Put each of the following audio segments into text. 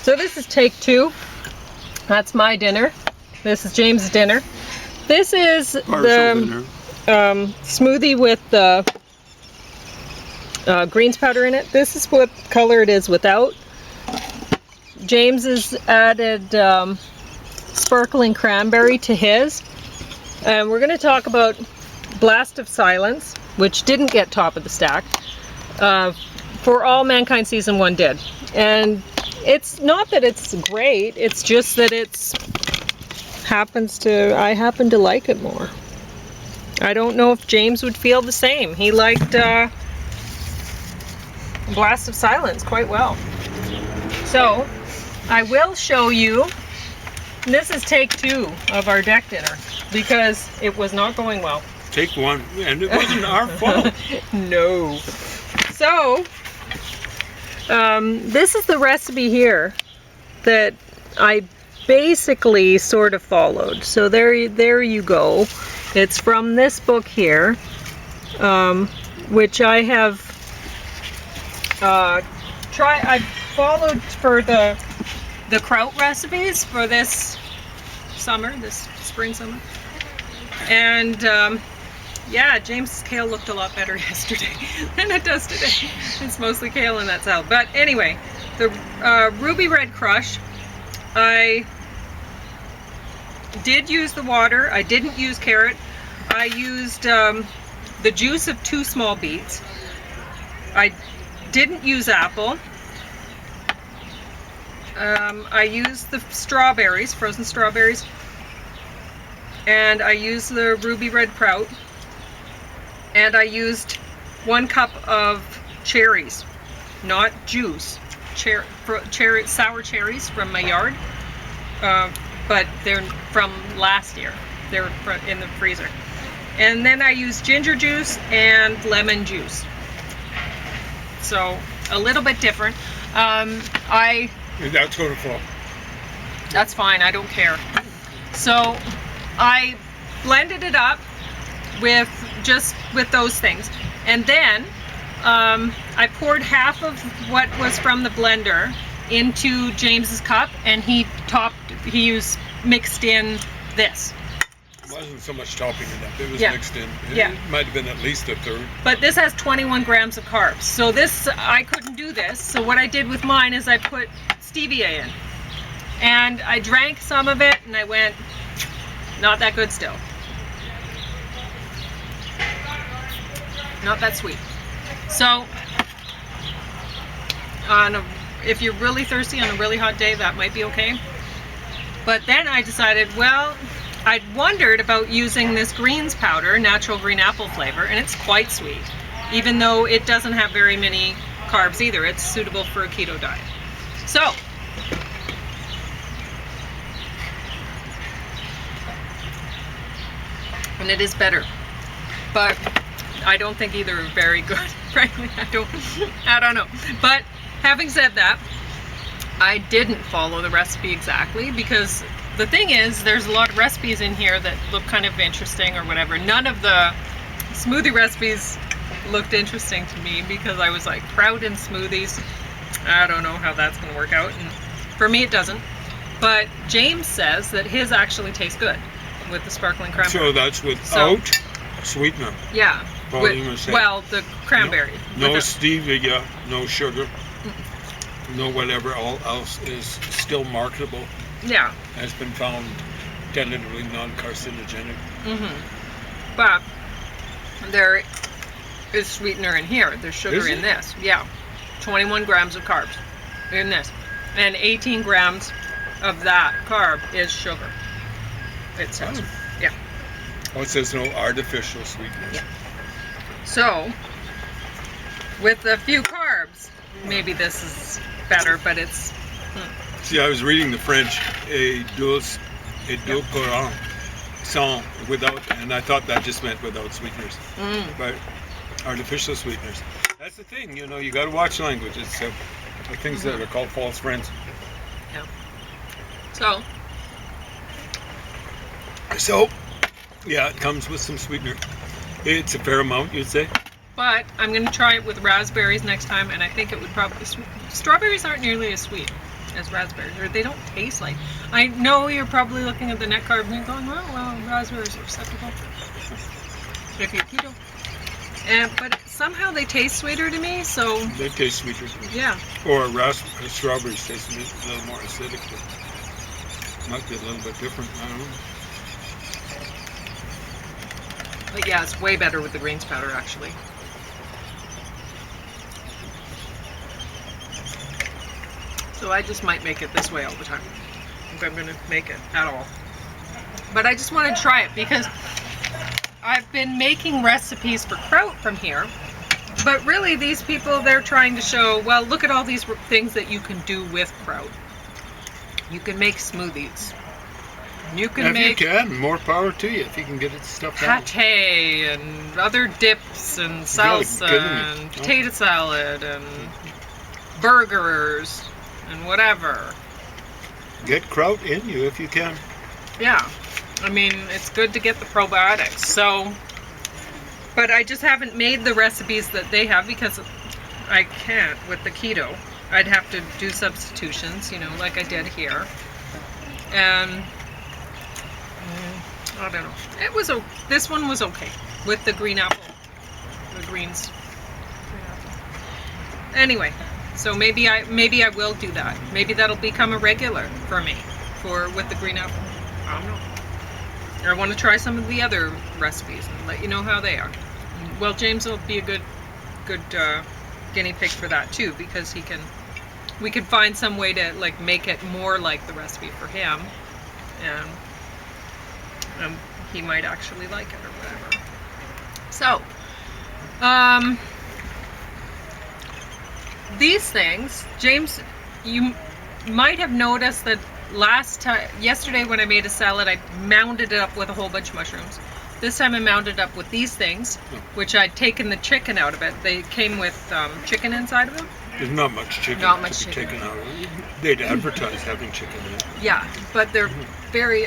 So this is take 2. That's my dinner. This is James' dinner. This is the smoothie with the greens powder in it. This is what color it is without. James has added sparkling cranberry to his. And we're going to talk about Blast of Silence, which didn't get top of the stack. For All Mankind Season 1 did. And it's not that it's great, it's just that I happen to like it more. I don't know if James would feel the same. He liked Blast of Silence quite well. So, I will show you, this is take 2 of our deck dinner, because it was not going well. Take 1, and it wasn't our fault. No. So, this is the recipe here that I basically sort of followed. So there you go. It's from this book here, which I have I followed for the kraut recipes for this spring summer, and yeah, James's kale looked a lot better yesterday than it does today. It's mostly kale in that salad. But anyway, the ruby red crush, I did use the water. I didn't use carrot. I used the juice of 2 small beets. I didn't use apple. I used the strawberries, frozen strawberries. And I used the ruby red kraut. And I used 1 cup of cherries, not juice, sour cherries from my yard, but they're from last year. They're in the freezer. And then I used ginger juice and lemon juice. So a little bit different. That's going to fall. That's fine, I don't care. So I blended it up with those things, and then I poured half of what was from the blender into James's cup, and he mixed in this. It wasn't so much topping it up, it was mixed in. Yeah. It might have been at least a third. But this has 21 grams of carbs, so I couldn't do this. So what I did with mine is I put stevia in, and I drank some of it, and I went, not that good still. Not that sweet. So, if you're really thirsty on a really hot day, that might be okay. But then I decided, well, I'd wondered about using this greens powder, natural green apple flavor, and it's quite sweet, even though it doesn't have very many carbs either. It's suitable for a keto diet. So, and it is better, but I don't think either are very good. Frankly, I don't know. But having said that, I didn't follow the recipe exactly, because the thing is, there's a lot of recipes in here that look kind of interesting or whatever. None of the smoothie recipes looked interesting to me, because I was like, kraut and smoothies, I don't know how that's going to work out. And for me, it doesn't. But James says that his actually tastes good with the sparkling cranberry. So that's without sweetener. Yeah. Well, the cranberry. No stevia, no sugar, no whatever else is still marketable. Yeah. Has been found tentatively non-carcinogenic. Mm-hmm. But there is sweetener in here. There's sugar in this. Yeah. 21 grams of carbs in this. And 18 grams of that carb is sugar. It says. Yeah. Oh, it says no artificial sweeteners. Yeah. So, with a few carbs, maybe this is better, but it's... See, I was reading the French, et deux courants, sans, without, and I thought that just meant without sweeteners. But artificial sweeteners. That's the thing, you got to watch languages. So, things that are called false friends. Yeah. So, yeah, it comes with some sweetener. It's a fair amount, you'd say. But I'm going to try it with raspberries next time, and I think it would probably... Strawberries aren't nearly as sweet. as raspberries, or they don't taste like. I know you're probably looking at the net carb and you're going, well, raspberries are acceptable if you're keto. But somehow they taste sweeter to me, so. They taste sweeter to me. Yeah. Or strawberries taste a little more acidic. Might be a little bit different. I don't know. But yeah, it's way better with the greens powder, actually. So I just might make it this way all the time, if I'm going to make it at all. But I just wanted to try it because I've been making recipes for kraut from here. But really, these people, they're trying to show, well, look at all these things that you can do with kraut. You can make smoothies. You can make... If you can, more power to you if you can get it stuffed out. Pate and other dips and salsa and potato salad and burgers and whatever. Get kraut in you if you can. Yeah. I mean, it's good to get the probiotics. So, but I just haven't made the recipes that they have because I can't with the keto. I'd have to do substitutions, you know, like I did here. And I don't know. This one was okay with the green apple, the greens. Anyway, so maybe I will do that. Maybe that'll become a regular for me with the green apple. I don't know. I want to try some of the other recipes and let you know how they are. Well, James will be a good guinea pig for that too, because we can find some way to like make it more like the recipe for him, and he might actually like it or whatever. So, these things, James, you might have noticed that yesterday when I made a salad, I mounded it up with a whole bunch of mushrooms. This time I mounded it up with these things, which I'd taken the chicken out of it. They came with chicken inside of them. There's not much chicken. Not much chicken. Taken out of it. They'd advertise having chicken in it. Yeah, but they're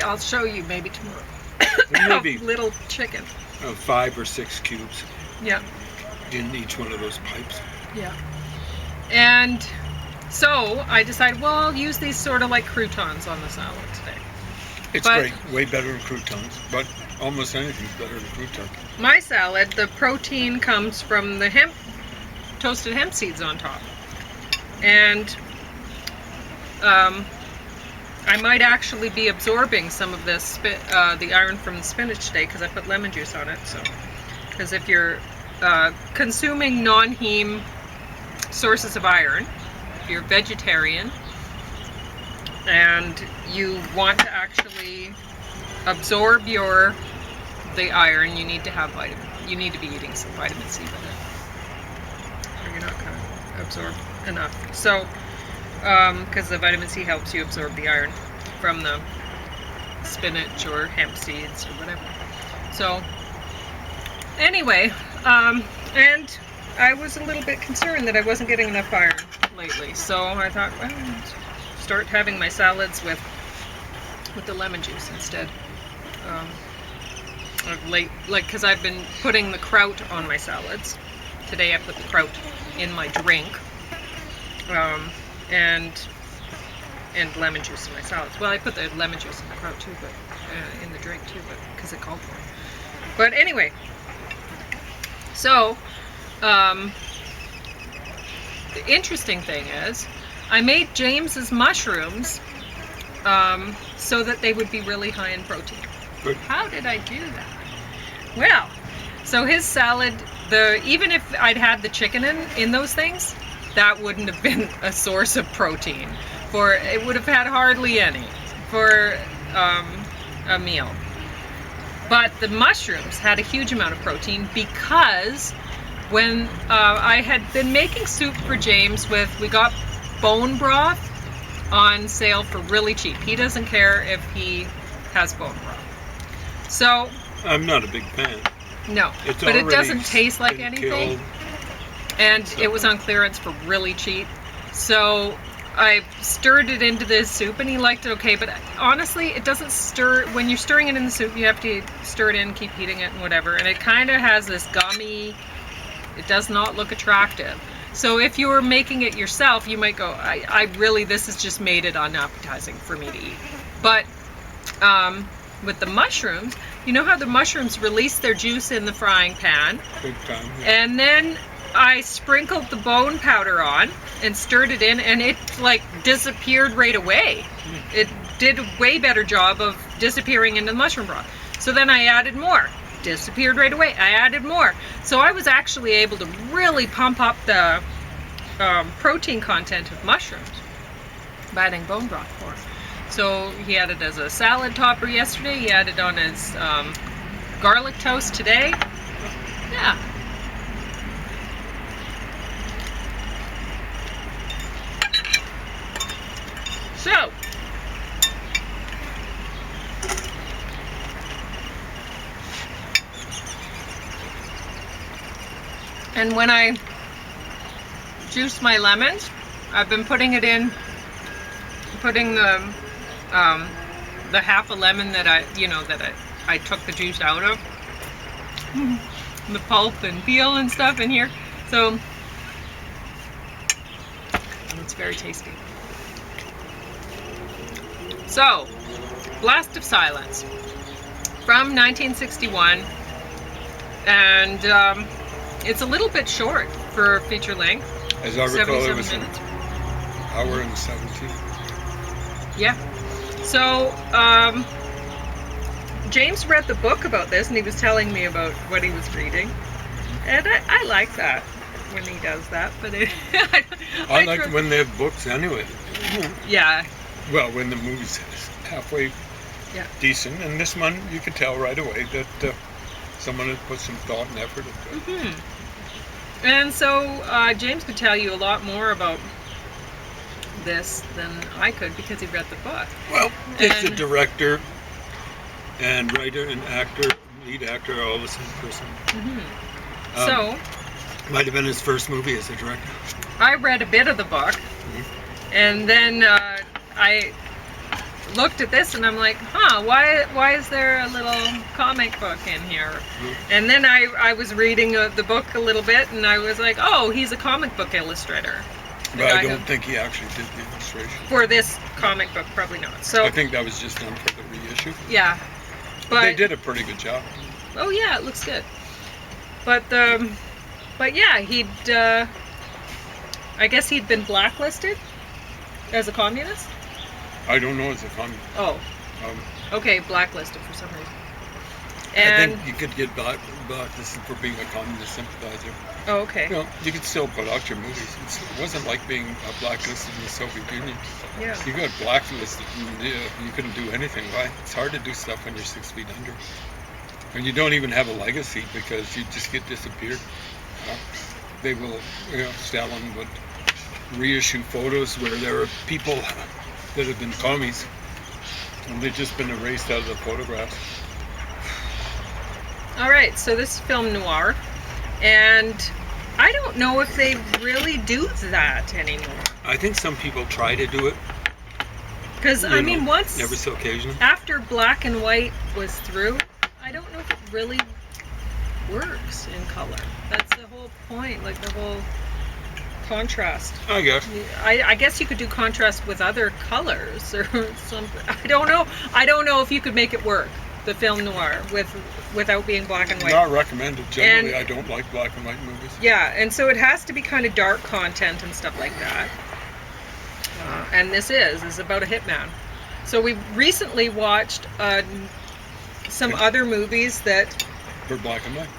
I'll show you maybe tomorrow. Maybe little chicken. 5 or 6 cubes. Yeah. In each one of those pipes. Yeah. And so I decided, well, I'll use these sort of like croutons on the salad today. It's great. Way better than croutons. But almost anything's better than croutons. My salad, the protein comes from the toasted hemp seeds on top. And I might actually be absorbing some of this the iron from the spinach today because I put lemon juice on it. So, because if you're consuming non-heme sources of iron, if you're vegetarian and you want to actually absorb the iron, you need to have you need to be eating some vitamin C with it, or you're not going to absorb enough. So, because the vitamin C helps you absorb the iron from the spinach or hemp seeds or whatever. So, anyway, and I was a little bit concerned that I wasn't getting enough iron lately. So I thought, well, start having my salads with the lemon juice instead. Because I've been putting the kraut on my salads. Today I put the kraut in my drink. And lemon juice in my salads. Well, I put the lemon juice in the kraut too, but in the drink too, but because it called for it. But anyway, so the interesting thing is, I made James's mushrooms so that they would be really high in protein. Good. How did I do that? Well, so his salad, even if I'd had the chicken in those things, that wouldn't have been a source of protein. It would have had hardly any for a meal. But the mushrooms had a huge amount of protein because when I had been making soup for James we got bone broth on sale for really cheap. He doesn't care if he has bone broth. So I'm not a big fan. No, but it doesn't taste like anything. And it was on clearance for really cheap. So I stirred it into this soup and he liked it okay, but honestly it doesn't stir. When you're stirring it in the soup, you have to stir it in, keep heating it and whatever, and it kind of has this gummy, it does not look attractive. So if you were making it yourself, you might go, I really, this has just made it unappetizing for me to eat. But with the mushrooms, you know how the mushrooms release their juice in the frying pan? Big time. Yeah. And then I sprinkled the bone powder on and stirred it in, and it like disappeared right away. It did a way better job of disappearing into the mushroom broth. So then I added more. Disappeared right away. I added more. So I was actually able to really pump up the protein content of mushrooms by adding bone broth for. So he had it as a salad topper yesterday. He had it on his garlic toast today. Yeah. So, and when I juice my lemons, I've been putting the half a lemon that I took the juice out of, the pulp and peel and stuff in here. So it's very tasty. So, Blast of Silence from 1961, and it's a little bit short for feature length. As I recall, it was 77 minutes. an hour and 17. Yeah. So, James read the book about this, and he was telling me about what he was reading, and I like that when he does that. But I like when they have books anyway. Yeah. Well, when the movie's halfway decent, and this one you could tell right away that someone had put some thought and effort into it. Mm-hmm. And so James could tell you a lot more about this than I could because he read the book. Well, it's a director and writer and actor, lead actor, all the same person. Mm-hmm. So might have been his first movie as a director. I read a bit of the book, and then I looked at this and I'm like, why is there a little comic book in here? And then I was reading the book a little bit, and I was like, oh, he's a comic book illustrator. But I don't think he actually did the illustration. For this comic book, probably not. So I think that was just done for the reissue. Yeah. But they did a pretty good job. Oh yeah, it looks good. But yeah, I guess he'd been blacklisted as a communist? I don't know as a communist. Oh. Okay, blacklisted for some reason. I And think you could get blacklisted for being a communist sympathizer. oh, okay. You know, you could still put out your movies. It wasn't like being blacklisted in the Soviet Union. Yeah. You got blacklisted and you couldn't do anything. Why? It's hard to do stuff when you're 6 feet under. And you don't even have a legacy because you just get disappeared. They will, Stalin would reissue photos where there are people that have been commies and they've just been erased out of the photographs. All right, so this is film noir, and I don't know if they really do that anymore. I think some people try to do it. Because, I mean, once, every so occasionally, after black and white was through, I don't know if it really works in color. That's the whole point, like the whole contrast. I guess. I guess you could do contrast with other colors or something. I don't know if you could make it work, the film noir, without being black and white. Not recommended. Generally, I don't like black and white movies. Yeah, and so it has to be kind of dark content and stuff like that. And this is about a hitman. So we recently watched some other movies that For black and white.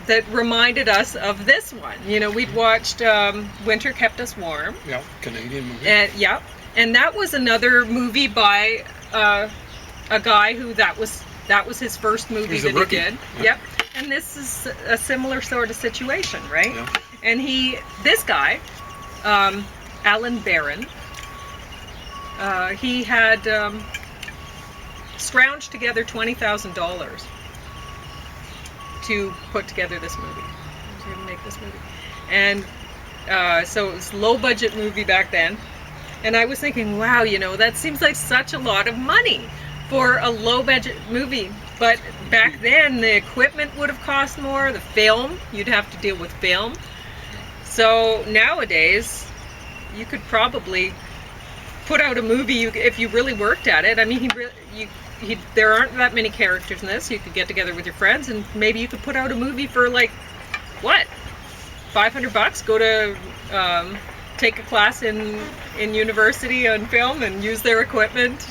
that reminded us of this one. You know, we'd watched Winter Kept Us Warm. Yeah, Canadian movie. And that was another movie by a guy who that was his first movie that he did. Yeah. Yep. And this is a similar sort of situation, right? Yeah. And this guy, Alan Barron, he had scrounged together $20,000 to put together this movie, to make this movie. And so it was a low budget movie back then. And I was thinking, wow, that seems like such a lot of money for a low budget movie. But back then the equipment would have cost more, the film, you'd have to deal with film. So nowadays, you could probably put out a movie if you really worked at it. I mean, there aren't that many characters in this. You could get together with your friends and maybe you could put out a movie for like, what, $500? Go to take a class in university on film and use their equipment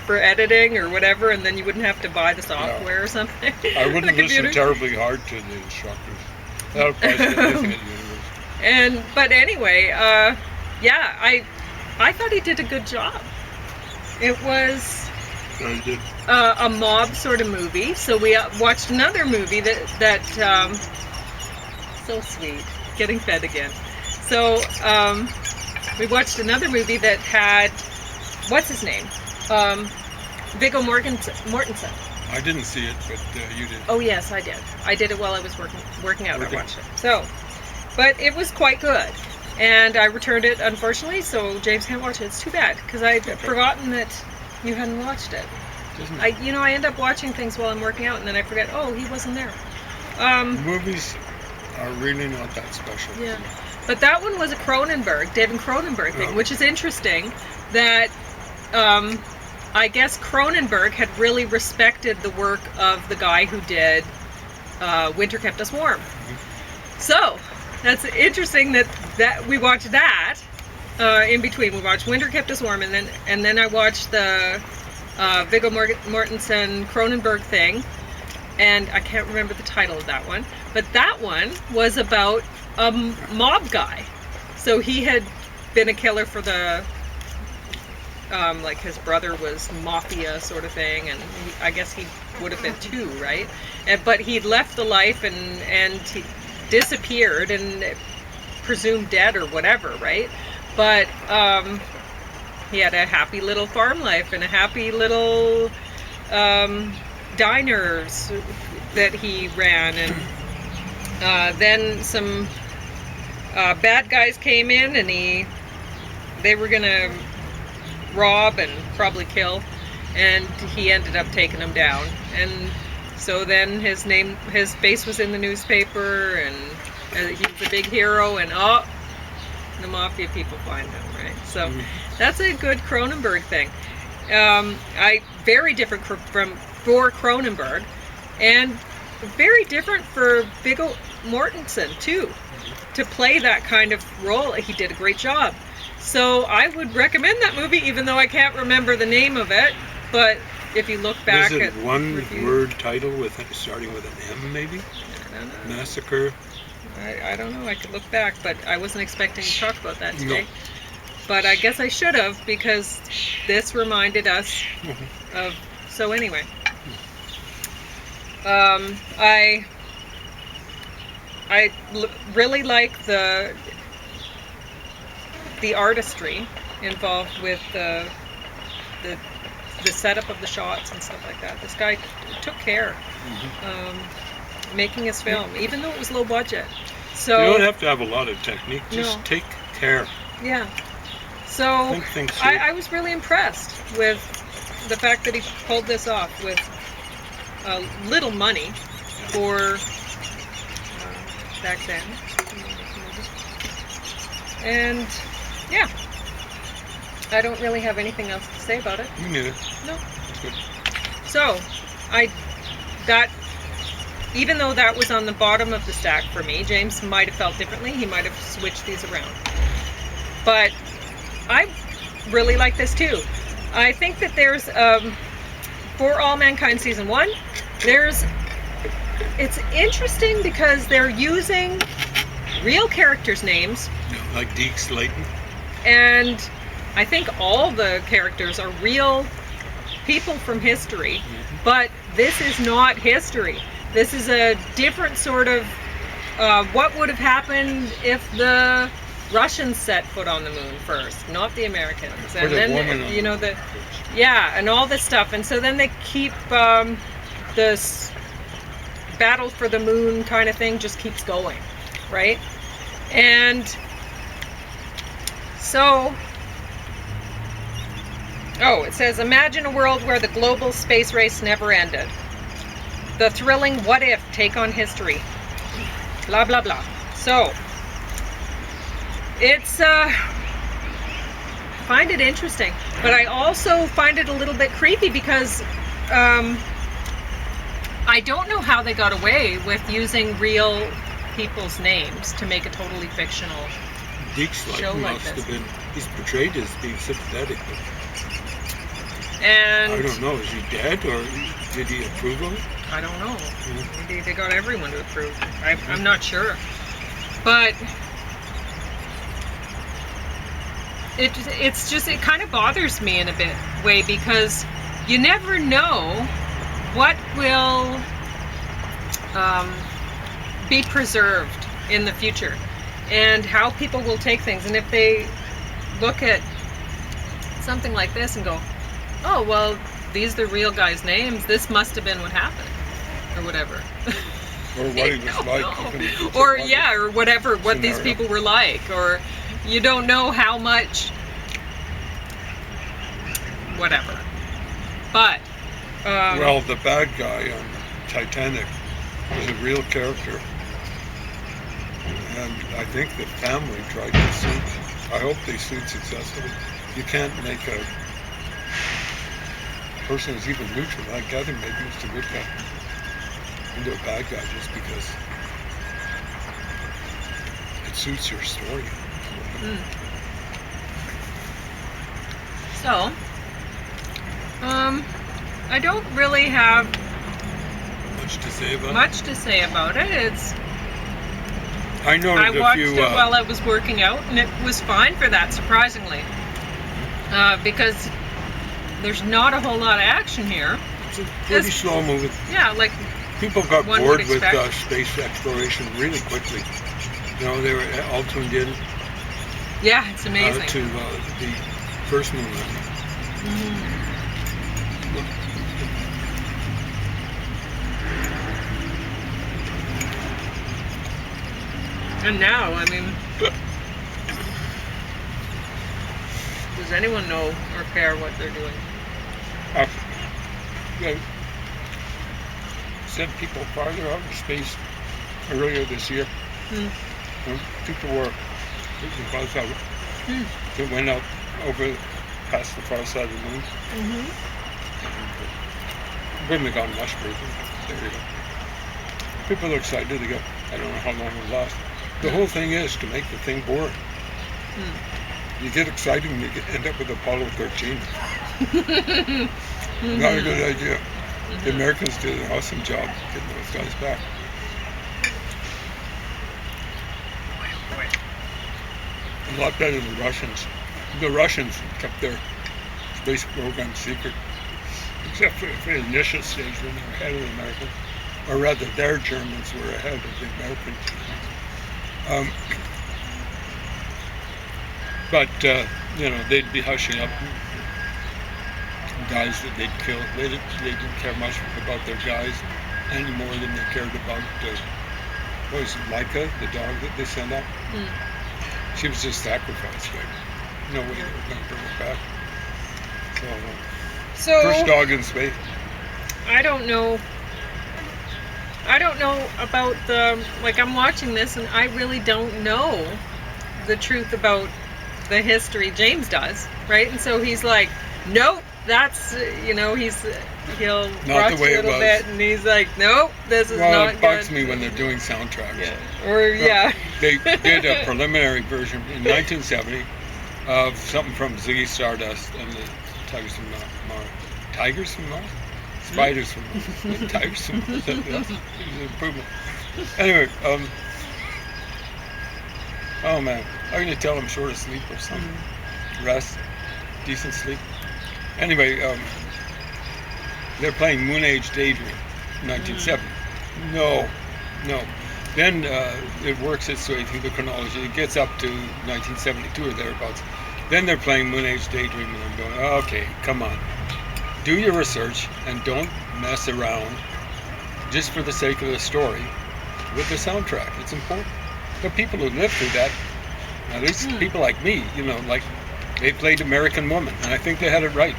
for editing or whatever, and then you wouldn't have to buy the software or something. I wouldn't listen terribly hard to the instructors. That would probably significant universe. But anyway, yeah, I thought he did a good job. It was a mob sort of movie. So we watched another movie that so sweet, getting fed again. So we watched another movie that had, what's his name? Viggo Mortensen. I didn't see it, but you did. Oh yes, I did. I did it while I was working out. I watched it. So, but it was quite good. And I returned it, unfortunately, so James can't watch it. It's too bad, because I'd forgotten that you hadn't watched it. I end up watching things while I'm working out, and then I forget, oh, he wasn't there. Movies are really not that special. Yeah. But that one was a David Cronenberg thing, which is interesting that I guess Cronenberg had really respected the work of the guy who did Winter Kept Us Warm. Mm-hmm. So that's interesting that we watched that in between. We watched Winter Kept Us Warm, and then I watched the Viggo Mortensen Cronenberg thing, and I can't remember the title of that one. But that one was about a mob guy. So he had been a killer for the like his brother was mafia sort of thing, and I guess he would have been too, right? But he'd left the life and he disappeared and presumed dead or whatever, right? But he had a happy little farm life and a happy little diners that he ran, and then some bad guys came in and they were gonna rob and probably kill, and he ended up taking them down. And so then his base was in the newspaper, and he was a big hero, and the mafia people find him, right? So that's a good Cronenberg thing. Very different for Cronenberg, and very different for Viggo Mortensen too, to play that kind of role. He did a great job. So I would recommend that movie, even though I can't remember the name of it. But if you look back at one reviews, word title starting with an M, maybe? I don't know. Massacre. I don't know. I could look back, but I wasn't expecting to talk about that today. No. But I guess I should have, because this reminded us of. So anyway, I really like the artistry involved with the setup of the shots and stuff like that. This guy took care making his film, even though it was low budget. So you don't have to have a lot of technique, just take care. Yeah. So I was really impressed with the fact that he pulled this off with little money for back then. And yeah, I don't really have anything else to say about it. Me neither. No. That's good. So even though that was on the bottom of the stack for me, James might have felt differently. He might have switched these around. But I really like this too. I think that there's for All Mankind Season 1, it's interesting because they're using real characters' names. Like Deke Slayton. And I think all the characters are real people from history. But this is not history. This is a different sort of what would have happened if the Russians set foot on the moon first, not the Americans. And then and all this stuff. And so then they keep this battle for the moon kind of thing just keeps going, right? And so it says, imagine a world where the global space race never ended. The thrilling what if take on history. Blah, blah, blah. So it's find it interesting, but I also find it a little bit creepy because I don't know how they got away with using real people's names to make a totally fictional Deeks show like must this. have been, he's portrayed as being sympathetic, but And I don't know, is he dead or did he approve of it? I don't know. Maybe they got everyone to approve. I'm not sure. But it's just, it kind of bothers me in a bit way because you never know what will be preserved in the future and how people will take things. And if they look at something like this and go, oh, well, these are the real guys' names, this must have been what happened, or whatever. Or what he was like. Or yeah, or whatever, what these scenario. people were like, or you don't know how much, whatever. But, Well, the bad guy on Titanic was a real character. And I think the family tried to sue. I hope they sued successfully. You can't make a person who's even neutral, like Gavin maybe was a good guy, into a bad guy just because it suits your story. So, I don't really have Much to say about much to say about it. It's, it. I noted I a watched few. it while I was working out, and it was fine for that, surprisingly. Because there's not a whole lot of action here. It's a pretty slow moving. Yeah, like, People got one bored would with expect. space exploration really quickly. You know, they were all tuned in yeah, it's amazing. to the first moon landing. And now, I mean, does anyone know or care what they're doing? They sent people farther out in space earlier this year. When people were taking buzz out. They went out over past the far side of the moon. Wouldn't have gone much further. There you go. People are excited to go. I don't know how long it will last. The whole thing is to make the thing boring. You get excited and you end up with Apollo 13. Not a good idea. The Americans did an awesome job getting those guys back. A lot better than the Russians. The Russians kept their space program secret, except for the initial stage when they were ahead of the Americans, or rather their Germans were ahead of the Americans. But they'd be hushing up guys that they'd killed. They didn't care much about their guys any more than they cared about what was it, Laika, the dog that they sent up. She was just sacrificed, right? No way they were going to bring her back. So, First dog in space. I don't know about I'm watching this and I really don't know the truth about the history. James does, right? And so he's like, nope, that's, he'll Not rush the way a it little was. bit, and he's like, nope, this is Well, not it bugs good. me when they're doing soundtracks. Yeah. Or, yeah. They did a preliminary version in 1970 of something from Ziggy Stardust and the Tigers from Mars. Tigers from Mars? Spiders from Mars. Tigers from Mars. It was an improvement. Anyway, oh man, I'm going to tell them short of sleep or something. Rest, decent sleep. Anyway, they're playing Moon Age Daydream, 1970. No. Then it works its way through the chronology. It gets up to 1972 or thereabouts. Then they're playing Moon Age Daydream, and I'm going, okay, come on. Do your research and don't mess around just for the sake of the story with the soundtrack. It's important. The people who live through that, at least people like me, they played American Woman, and I think they had it right.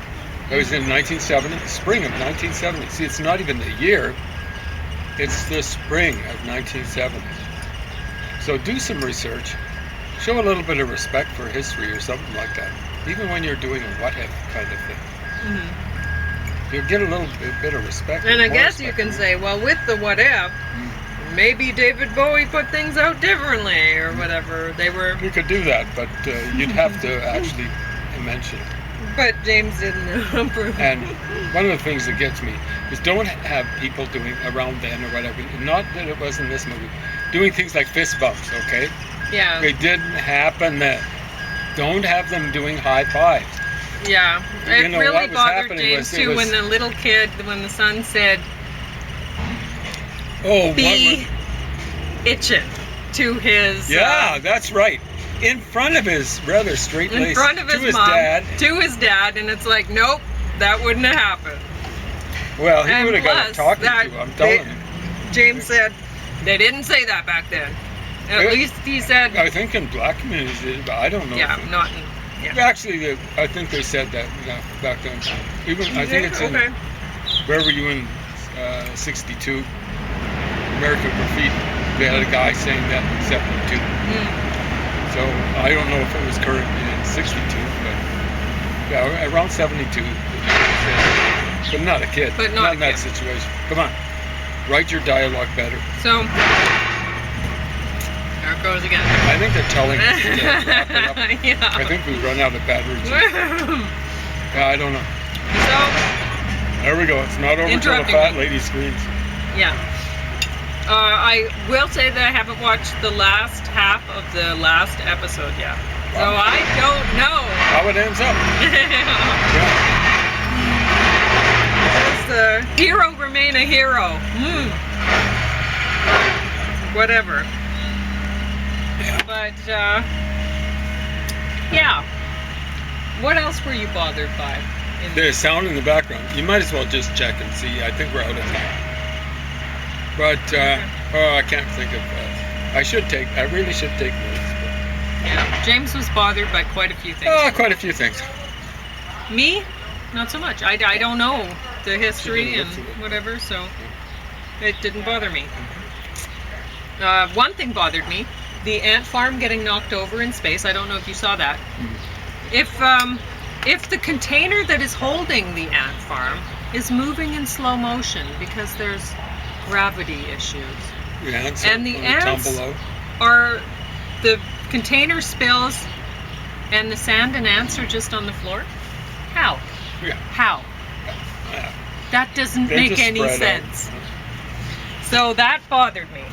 It was in 1970, spring of 1970. See, it's not even the year, it's the spring of 1970. So do some research, show a little bit of respect for history or something like that. Even when you're doing a what if kind of thing. Mm-hmm. You'll get a little bit of respect. And I more guess you respect, can right? say, well, with the what if, maybe David Bowie put things out differently or whatever. They were, You could do that, but you'd have to actually mention it. but James didn't approve. And one of the things that gets me is don't have people doing around then or whatever, not that it was in this movie, doing things like fist bumps, okay? Yeah, It didn't happen then. Don't have them doing high fives. yeah. You It know, really what was bothered happening James was it too was- when the little kid, when the son said, Oh, be itching to his... yeah, that's right. In front of his rather straight in laced, front of to his mom, dad. to his dad, and it's like, nope, that wouldn't have happened. Well, he And would have got a plus, talking that to, I'm telling you. James said, they didn't say that back then. At Yeah. least he said, I think in black communities, but I don't know. yeah, if it- not in, yeah. Actually, I think they said that back then. Even I think it's in okay. where were you in 62? American Graffiti. They had a guy saying that in 72. So I don't know if it was current in 62, but yeah, around 72. But not a kid. But not a in that kid. situation. Come on, write your dialogue better. So, there it goes again. I think they're telling us to wrap it up. Yeah. I think we've run out of batteries. Yeah, I don't know. So, There we go. It's not over till the Interrupting fat me. lady screams. yeah. I will say that I haven't watched the last half of the last episode yet. So Wow. I don't know. How it ends up. Yeah. Does the hero remain a hero? Whatever. But, yeah. What else were you bothered by? There's sound in the background. You might as well just check and see. I think we're out of time. But I can't think of. I really should take notes. Yeah. James was bothered by quite a few things. Quite a few things. Me? Not so much. I don't know the history and looked at it. whatever, so it didn't bother me. One thing bothered me: the ant farm getting knocked over in space. I don't know if you saw that. If the container that is holding the ant farm is moving in slow motion because there's gravity issues, The ants and the when they ants tumble out. are the container spills and the sand and ants are just on the floor. How? Yeah. How? Yeah. That doesn't They make just any spread out. sense. So that bothered me.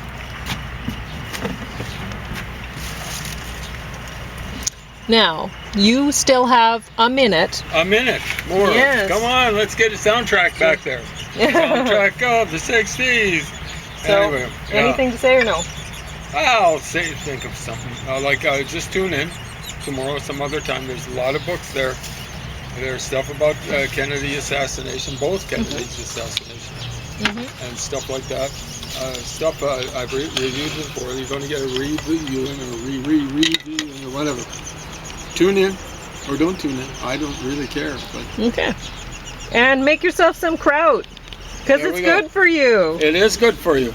Now, you still have a minute. A minute more. Yes. Come on, let's get a soundtrack back there. Soundtrack of the 60s. So, Anyway, yeah. anything to say or no? I'll think of something. Just tune in tomorrow, some other time. There's a lot of books there. There's stuff about Kennedy assassination, both Kennedy's assassinations, and stuff like that. Stuff I've reviewed before. You're going to get a reviewing or reviewing or whatever. Tune in or don't tune in. I don't really care. But Okay. And make yourself some kraut, because There it's we go. good for you. it is good for you.